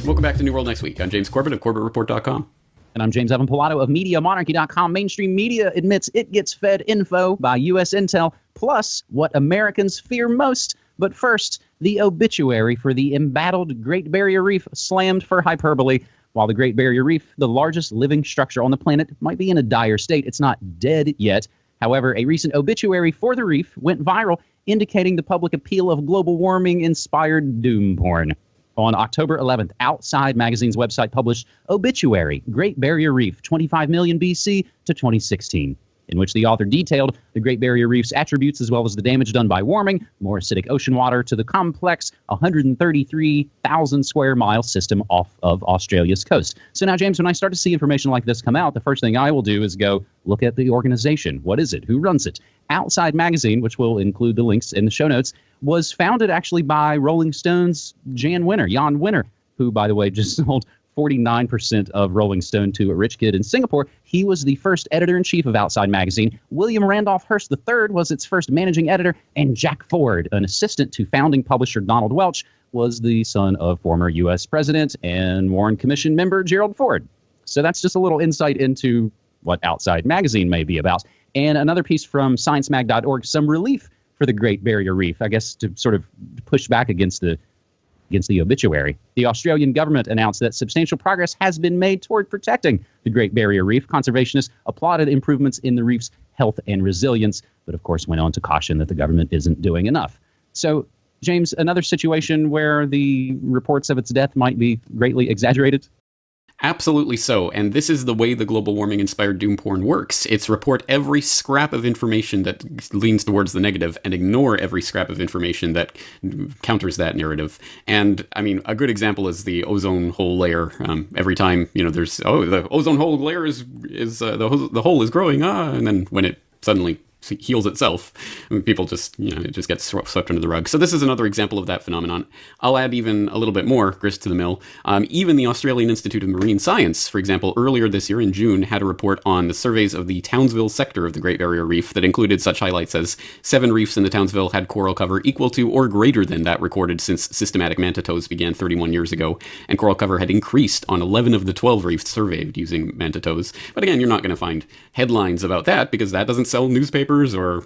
Welcome back to New World Next Week. I'm James Corbett of CorbettReport.com. And I'm James Evan Pilato of MediaMonarchy.com. Mainstream media admits it gets fed info by U.S. intel, plus what Americans fear most. But first, the obituary for the embattled Great Barrier Reef slammed for hyperbole. While the Great Barrier Reef, the largest living structure on the planet, might be in a dire state, it's not dead yet. However, a recent obituary for the reef went viral, indicating the public appeal of global warming-inspired doom porn. On October 11th, Outside Magazine's website published Obituary, Great Barrier Reef, 25 million BC to 2016, in which the author detailed the Great Barrier Reef's attributes as well as the damage done by warming, more acidic ocean water to the complex 133,000 square mile system off of Australia's coast. So now, James, when I start to see information like this come out, the first thing I will do is go look at the organization. What is it? Who runs it? Outside Magazine, which will include the links in the show notes, was founded actually by Rolling Stone's Jan Wenner, who, by the way, just sold 49% of Rolling Stone to a rich kid in Singapore. He was the first editor-in-chief of Outside Magazine. William Randolph Hearst III was its first managing editor, and Jack Ford, an assistant to founding publisher Donald Welch, was the son of former U.S. President and Warren Commission member Gerald Ford. So that's just a little insight into what Outside Magazine may be about. And another piece from sciencemag.org, some relief for the Great Barrier Reef, I guess to sort of push back against the obituary. The Australian government announced that substantial progress has been made toward protecting the Great Barrier Reef. Conservationists applauded improvements in the reef's health and resilience, but of course went on to caution that the government isn't doing enough. So, James, another situation where the reports of its death might be greatly exaggerated? Absolutely so, and this is the way the global warming-inspired doom porn works. It's report every scrap of information that leans towards the negative and ignore every scrap of information that counters that narrative. And, I mean, a good example is the ozone hole layer. Every time, there's, the ozone hole layer the hole is growing, and then when it suddenly heals itself, people just, it just gets swept under the rug. So this is another example of that phenomenon. I'll add even a little bit more grist to the mill. Even the Australian Institute of Marine Science, for example, earlier this year in June, had a report on the surveys of the Townsville sector of the Great Barrier Reef that included such highlights as 7 reefs in the Townsville had coral cover equal to or greater than that recorded since systematic mantatoes began 31 years ago, and coral cover had increased on 11 of the 12 reefs surveyed using mantatoes. But again, you're not going to find headlines about that because that doesn't sell newspapers or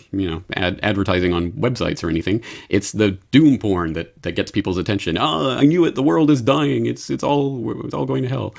advertising on websites or anything. It's the doom porn that gets people's attention. I knew it. The world is dying. It's all going to hell.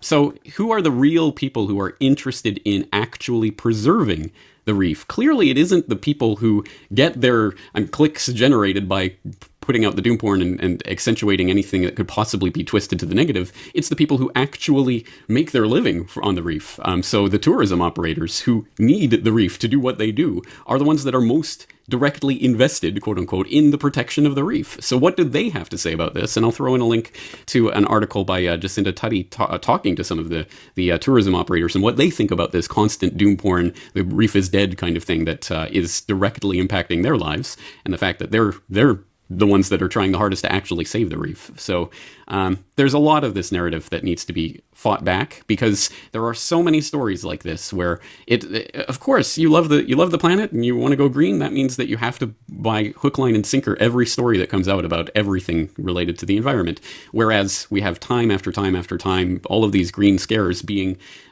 So who are the real people who are interested in actually preserving the reef? Clearly, it isn't the people who get their clicks generated by putting out the doom porn and accentuating anything that could possibly be twisted to the negative. It's the people who actually make their living on the reef. So the tourism operators who need the reef to do what they do are the ones that are most directly invested, quote unquote, in the protection of the reef. So what do they have to say about this? And I'll throw in a link to an article by Jacinda Tutty talking to some of the tourism operators and what they think about this constant doom porn, the reef is dead kind of thing that is directly impacting their lives, and the fact that they're the ones that are trying the hardest to actually save the reef. So there's a lot of this narrative that needs to be fought back because there are so many stories like this where of course you love the planet and you want to go green. That means that you have to buy hook, line, and sinker every story that comes out about everything related to the environment. Whereas we have time after time after time, all of these green scares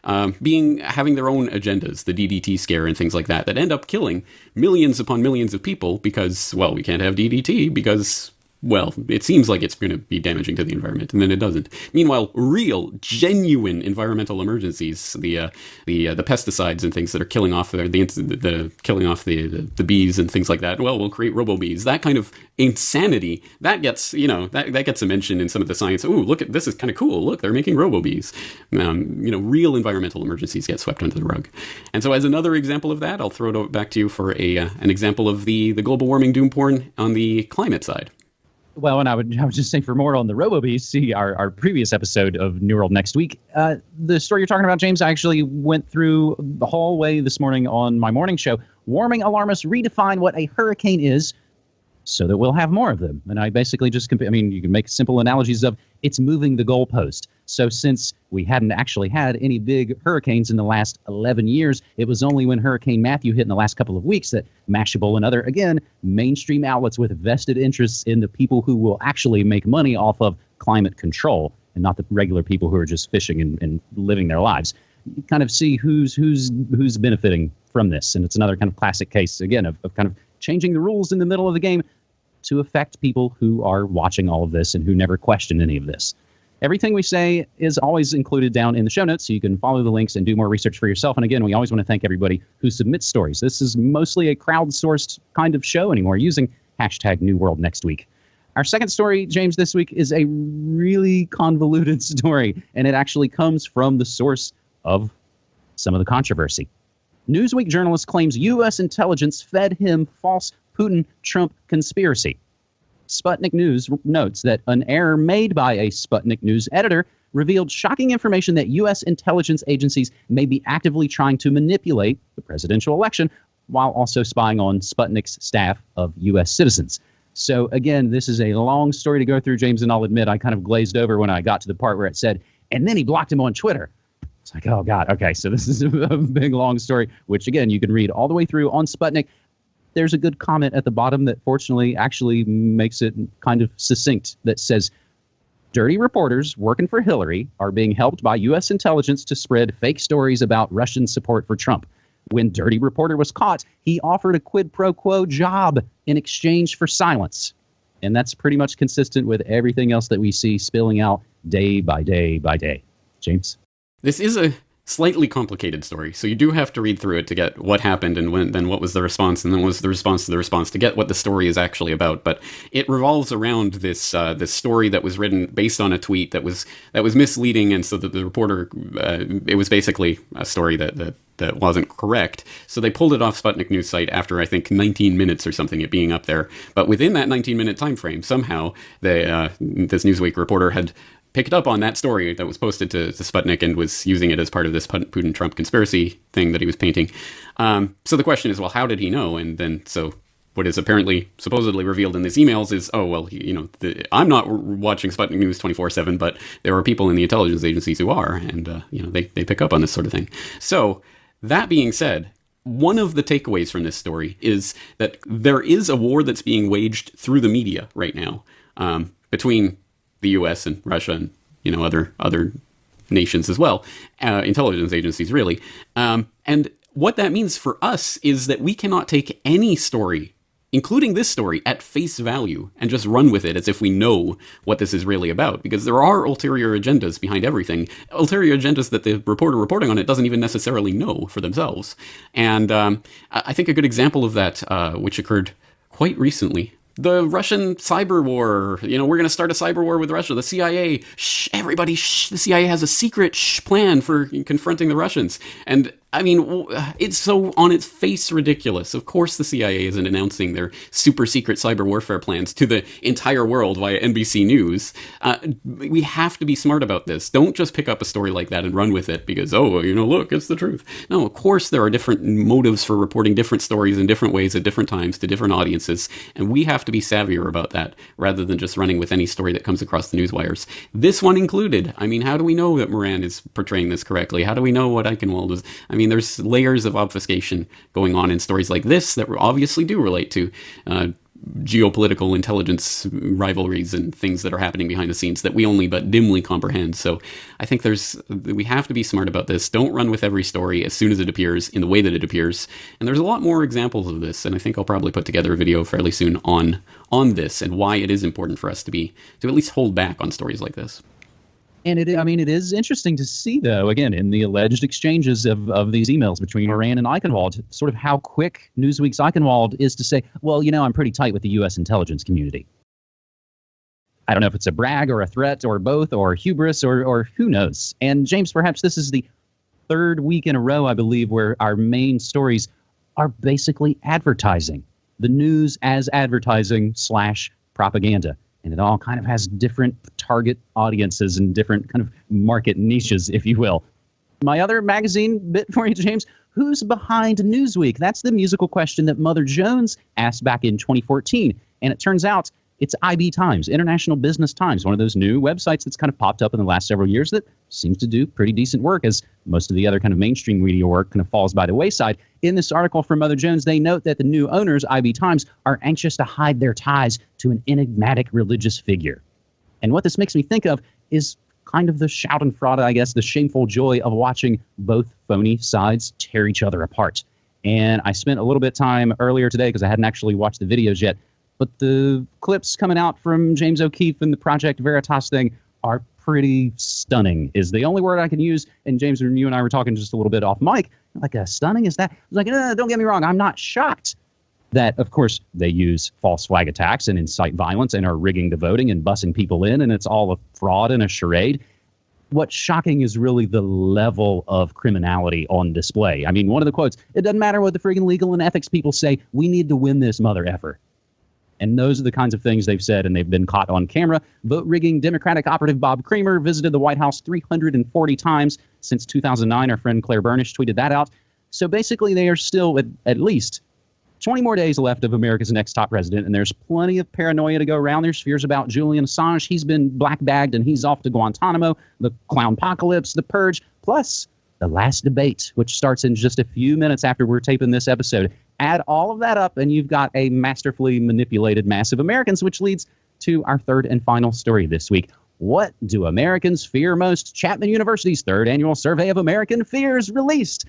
having their own agendas, the DDT scare and things like that end up killing millions upon millions of people because, well, we can't have DDT because, well, it seems like it's going to be damaging to the environment, and then it doesn't. Meanwhile, real, genuine environmental emergencies, the pesticides and things that are killing off the bees and things like that. Well, we'll create robo-bees. That kind of insanity that gets that gets a mention in some of the science. Ooh, look at this is kind of cool. Look, they're making robo-bees. Real environmental emergencies get swept under the rug. And so, as another example of that, I'll throw it back to you for an example of the global warming doom porn on the climate side. Well, and I would just say for more on the RoboBees, see our previous episode of New World Next Week. The story you're talking about, James, I actually went through the hallway this morning on my morning show. Warming alarmists redefine what a hurricane is so that we'll have more of them. And I basically just you can make simple analogies of it's moving the goalpost. So since we hadn't actually had any big hurricanes in the last 11 years, it was only when Hurricane Matthew hit in the last couple of weeks that Mashable and other, again, mainstream outlets with vested interests in the people who will actually make money off of climate control and not the regular people who are just fishing and living their lives. You kind of see who's benefiting from this. And it's another kind of classic case, again, of kind of changing the rules in the middle of the game to affect people who are watching all of this and who never question any of this. Everything we say is always included down in the show notes, so you can follow the links and do more research for yourself. And again, we always want to thank everybody who submits stories. This is mostly a crowdsourced kind of show anymore, using hashtag New World Next Week. Our second story, James, this week is a really convoluted story, and it actually comes from the source of some of the controversy. Newsweek journalist claims U.S. intelligence fed him false Putin-Trump conspiracy. Sputnik News notes that an error made by a Sputnik News editor revealed shocking information that U.S. intelligence agencies may be actively trying to manipulate the presidential election while also spying on Sputnik's staff of U.S. citizens. So, again, this is a long story to go through, James, and I'll admit I kind of glazed over when I got to the part where it said, and then he blocked him on Twitter. It's like, oh, God, okay, so this is a big, long story, which, again, you can read all the way through on Sputnik. There's a good comment at the bottom that fortunately actually makes it kind of succinct that says, dirty reporters working for Hillary are being helped by U.S. intelligence to spread fake stories about Russian support for Trump. When dirty reporter was caught, he offered a quid pro quo job in exchange for silence. And that's pretty much consistent with everything else that we see spilling out day by day by day. James? This is a slightly complicated story, so you do have to read through it to get what happened and then what was the response, and then what was the response to the response to get what the story is actually about. But it revolves around this this story that was written based on a tweet that was misleading, and so that the reporter it was basically a story that wasn't correct. So they pulled it off Sputnik News site after I think 19 minutes or something it being up there. But within that 19-minute time frame, somehow this Newsweek reporter had picked up on that story that was posted to Sputnik and was using it as part of this Putin-Trump conspiracy thing that he was painting. So the question is, well, how did he know? And then, so what is supposedly revealed in these emails is, oh, well, I'm not watching Sputnik News 24/7, but there are people in the intelligence agencies who are, and, they pick up on this sort of thing. So that being said, one of the takeaways from this story is that there is a war that's being waged through the media right now between the U.S. and Russia and other nations as well, intelligence agencies really. And what that means for us is that we cannot take any story, including this story, at face value and just run with it as if we know what this is really about, because there are ulterior agendas behind everything, ulterior agendas that the reporter reporting on it doesn't even necessarily know for themselves. And I think a good example of that, which occurred quite recently, the Russian cyber war. We're going to start a cyber war with Russia. The CIA, everybody, the CIA has a secret plan for confronting the Russians. And I mean, it's so on its face ridiculous. Of course the CIA isn't announcing their super secret cyber warfare plans to the entire world via NBC News. We have to be smart about this. Don't just pick up a story like that and run with it because, look, it's the truth. No, of course there are different motives for reporting different stories in different ways at different times to different audiences, and we have to be savvier about that rather than just running with any story that comes across the news wires. This one included. I mean, how do we know that Moran is portraying this correctly? How do we know what Eichenwald is? I mean, there's layers of obfuscation going on in stories like this that obviously do relate to geopolitical intelligence rivalries and things that are happening behind the scenes that we only but dimly comprehend. So I think we have to be smart about this. Don't run with every story as soon as it appears in the way that it appears. And there's a lot more examples of this, and I think I'll probably put together a video fairly soon on this and why it is important for us to at least hold back on stories like this. And it is interesting to see, though, again, in the alleged exchanges of these emails between Moran and Eichenwald, sort of how quick Newsweek's Eichenwald is to say, well, I'm pretty tight with the U.S. intelligence community. I don't know if it's a brag or a threat or both or hubris or who knows. And James, perhaps this is the third week in a row, I believe, where our main stories are basically advertising. The news as advertising / propaganda. And it all kind of has different target audiences and different kind of market niches, if you will. My other magazine bit for you, James, who's behind Newsweek? That's the musical question that Mother Jones asked back in 2014. And it turns out it's IB Times, International Business Times, one of those new websites that's kind of popped up in the last several years that seems to do pretty decent work as most of the other kind of mainstream media work kind of falls by the wayside. In this article from Mother Jones, they note that the new owners, IB Times, are anxious to hide their ties to an enigmatic religious figure. And what this makes me think of is kind of the schadenfreude, I guess, the shameful joy of watching both phony sides tear each other apart. And I spent a little bit of time earlier today because I hadn't actually watched the videos yet, but the clips coming out from James O'Keefe and the Project Veritas thing are pretty stunning, is the only word I can use. And James, you and I were talking just a little bit off mic, like, stunning, is that? I was like, no, don't get me wrong, I'm not shocked that, of course, they use false flag attacks and incite violence and are rigging the voting and bussing people in, and it's all a fraud and a charade. What's shocking is really the level of criminality on display. I mean, one of the quotes, it doesn't matter what the friggin' legal and ethics people say, we need to win this mother effer. And those are the kinds of things they've said, and they've been caught on camera. Vote-rigging Democratic operative Bob Creamer visited the White House 340 times since 2009. Our friend Claire Burnish tweeted that out. So basically, they are still at least 20 more days left of America's next top president, and there's plenty of paranoia to go around. There's fears about Julian Assange. He's been black-bagged, and he's off to Guantanamo, the clown apocalypse, the purge, plus the last debate, which starts in just a few minutes after we're taping this episode. Add all of that up, and you've got a masterfully manipulated mass of Americans, which leads to our third and final story this week. What do Americans fear most? Chapman University's third annual survey of American fears released.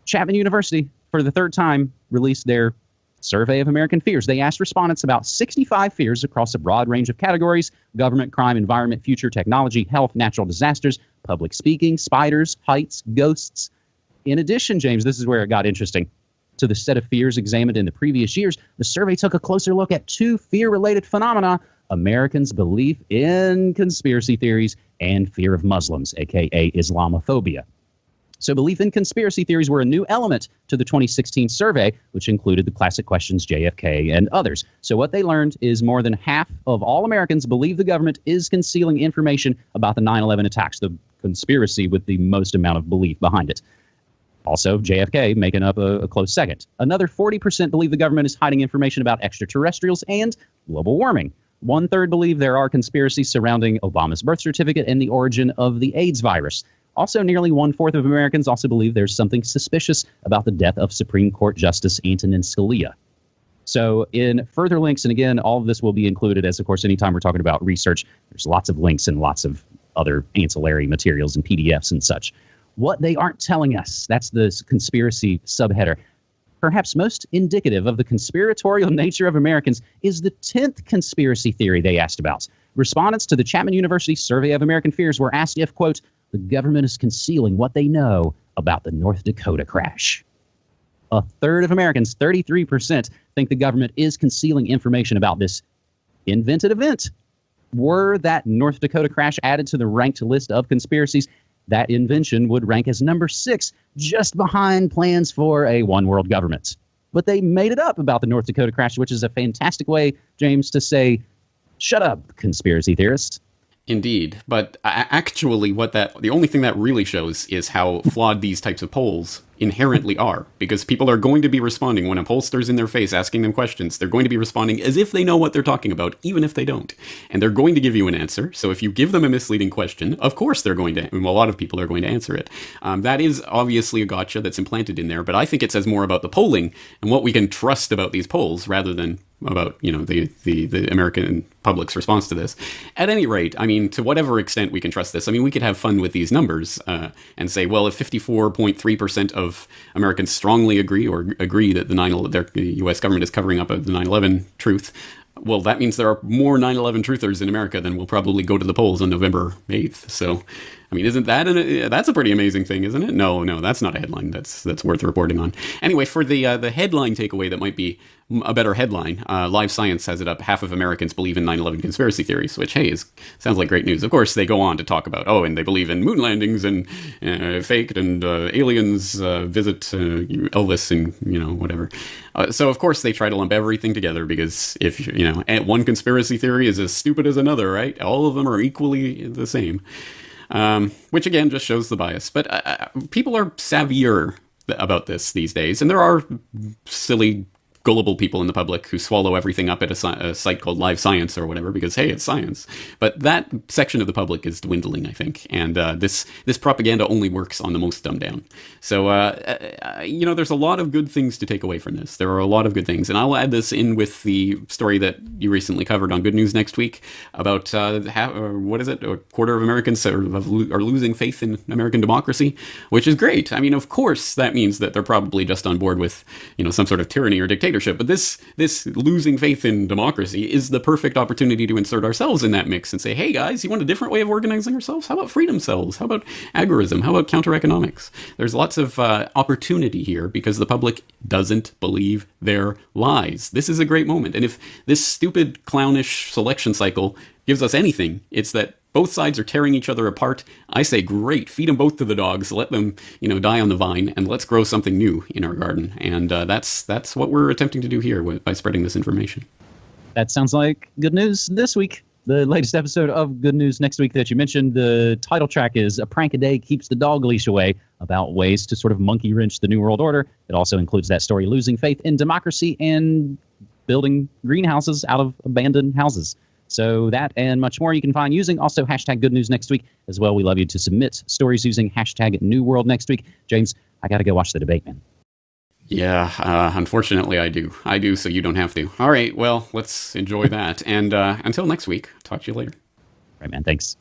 Chapman University, for the third time, released their survey of American fears. They asked respondents about 65 fears across a broad range of categories: government, crime, environment, future, technology, health, natural disasters, public speaking, spiders, heights, ghosts. In addition, James, this is where it got interesting. To the set of fears examined in the previous years, the survey took a closer look at two fear-related phenomena: Americans' belief in conspiracy theories and fear of Muslims, aka Islamophobia. So belief in conspiracy theories were a new element to the 2016 survey, which included the classic questions JFK and others. So what they learned is more than half of all Americans believe the government is concealing information about the 9/11 attacks, the conspiracy with the most amount of belief behind it. Also, JFK making up a close second. Another 40% believe the government is hiding information about extraterrestrials and global warming. 1/3 believe there are conspiracies surrounding Obama's birth certificate and the origin of the AIDS virus. Also, nearly 1/4 of Americans also believe there's something suspicious about the death of Supreme Court Justice Antonin Scalia. So in further links, and again, all of this will be included, as of course, anytime we're talking about research, there's lots of links and lots of other ancillary materials and PDFs and such. What they aren't telling us, that's the conspiracy subheader. Perhaps most indicative of the conspiratorial nature of Americans is the 10th conspiracy theory they asked about. Respondents to the Chapman University Survey of American Fears were asked if, quote, the government is concealing what they know about the North Dakota crash. 1/3 of Americans, 33%, think the government is concealing information about this invented event. Were that North Dakota crash added to the ranked list of conspiracies, that invention would rank as number 6, just behind plans for a one-world government. But they made it up about the North Dakota crash, which is a fantastic way, James, to say, shut up, conspiracy theorists. Indeed, but actually the only thing that really shows is how flawed these types of polls inherently are, because people are going to be responding when a pollster's in their face asking them questions. They're going to be responding as if they know what they're talking about, even if they don't. And they're going to give you an answer. So if you give them a misleading question, of course they're going to, well, a lot of people are going to answer it. That is obviously a gotcha that's implanted in there, but I think it says more about the polling and what we can trust about these polls rather than about, the American public's response to this. At any rate, I mean, to whatever extent we can trust this, I mean, we could have fun with these numbers and say, well, if 54.3% of Americans strongly agree that the U.S. government is covering up the 9/11 truth, well, that means there are more 9/11 truthers in America than will probably go to the polls on November 8th. So, I mean, isn't that that's a pretty amazing thing, isn't it? No, that's not a headline. That's worth reporting on. Anyway, for the headline takeaway that might be a better headline, Live Science has it up. Half of Americans believe in 9/11 conspiracy theories, which, hey, sounds like great news. Of course, they go on to talk about, and they believe in moon landings and faked and aliens visit Elvis and, whatever. So, of course, they try to lump everything together because if, one conspiracy theory is as stupid as another, right? All of them are equally the same. Which, again, just shows the bias. But people are savvier about this these days, and there are silly gullible people in the public who swallow everything up at a site called Live Science or whatever because, hey, it's science. But that section of the public is dwindling, I think. And this propaganda only works on the most dumbed down. So, there's a lot of good things to take away from this. There are a lot of good things. And I'll add this in with the story that you recently covered on Good News Next Week about, a quarter of Americans are losing faith in American democracy, which is great. I mean, of course, that means that they're probably just on board with, some sort of tyranny or dictatorship. But this losing faith in democracy is the perfect opportunity to insert ourselves in that mix and say, hey, guys, you want a different way of organizing ourselves? How about freedom cells? How about agorism? How about counter-economics? There's lots of opportunity here because the public doesn't believe their lies. This is a great moment. And if this stupid, clownish selection cycle gives us anything, it's that both sides are tearing each other apart. I say, great, feed them both to the dogs, let them, die on the vine, and let's grow something new in our garden. And that's what we're attempting to do here by spreading this information. That sounds like good news this week. The latest episode of Good News Next Week that you mentioned, the title track is A Prank a Day Keeps the Dog Leash Away, about ways to sort of monkey wrench the New World Order. It also includes that story, losing faith in democracy and building greenhouses out of abandoned houses. So that and much more you can find using also hashtag Good News Next Week as well. We love you to submit stories using hashtag New World Next Week. James, I got to go watch the debate, man. Yeah, unfortunately I do. So you don't have to. All right, well, let's enjoy that. And until next week, talk to you later. Right, man. Thanks.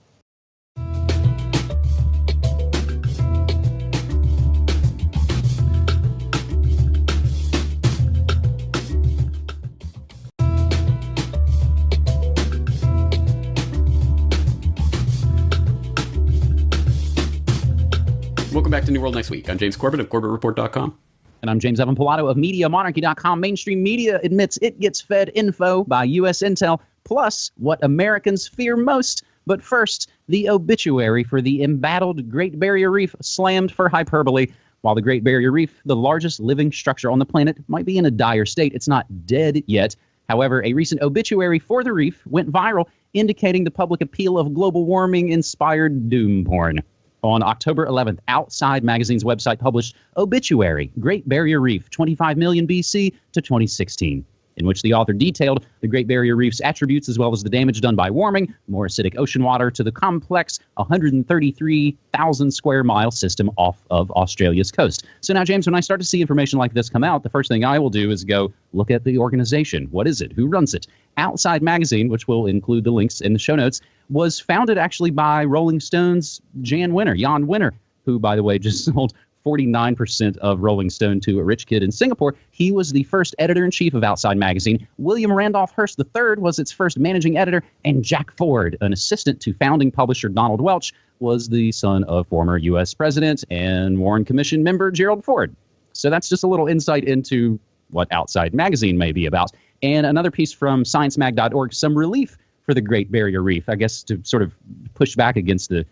Welcome back to New World Next Week. I'm James Corbett of CorbettReport.com. And I'm James Evan Pilato of MediaMonarchy.com. Mainstream media admits it gets fed info by U.S. intel, plus what Americans fear most. But first, the obituary for the embattled Great Barrier Reef slammed for hyperbole. While the Great Barrier Reef, the largest living structure on the planet, might be in a dire state, it's not dead yet. However, a recent obituary for the reef went viral, indicating the public appeal of global warming-inspired doom porn. On October 11th, Outside Magazine's website published Obituary, Great Barrier Reef, 25 million BC to 2016, in which the author detailed the Great Barrier Reef's attributes as well as the damage done by warming, more acidic ocean water to the complex 133,000 square mile system off of Australia's coast. So now, James, when I start to see information like this come out, the first thing I will do is go look at the organization. What is it? Who runs it? Outside Magazine, which will include the links in the show notes, was founded actually by Rolling Stone's Jan Wenner, who, by the way, just sold 49% of Rolling Stone to a rich kid in Singapore. He was the first editor-in-chief of Outside Magazine. William Randolph Hearst III was its first managing editor, and Jack Ford, an assistant to founding publisher Donald Welch, was the son of former U.S. President and Warren Commission member Gerald Ford. So that's just a little insight into what Outside Magazine may be about. And another piece from sciencemag.org, some relief for the Great Barrier Reef, I guess to sort of push back against the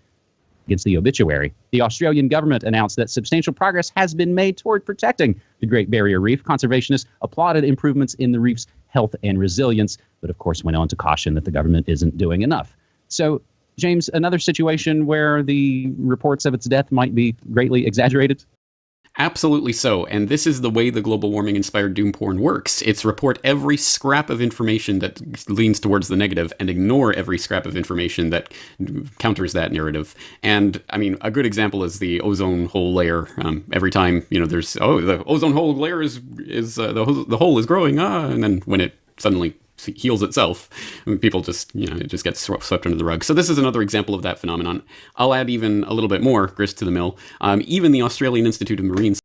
obituary. The Australian government announced that substantial progress has been made toward protecting the Great Barrier Reef. Conservationists applauded improvements in the reef's health and resilience, but of course went on to caution that the government isn't doing enough. So, James, another situation where the reports of its death might be greatly exaggerated? Absolutely so. And this is the way the global warming-inspired doom porn works. It's report every scrap of information that leans towards the negative and ignore every scrap of information that counters that narrative. And, I mean, a good example is the ozone hole layer. Every time, there's, the ozone hole layer is the hole is growing, and then when it suddenly heals itself, people just, it just gets swept under the rug. So this is another example of that phenomenon. I'll add even a little bit more grist to the mill. Even the Australian Institute of Marine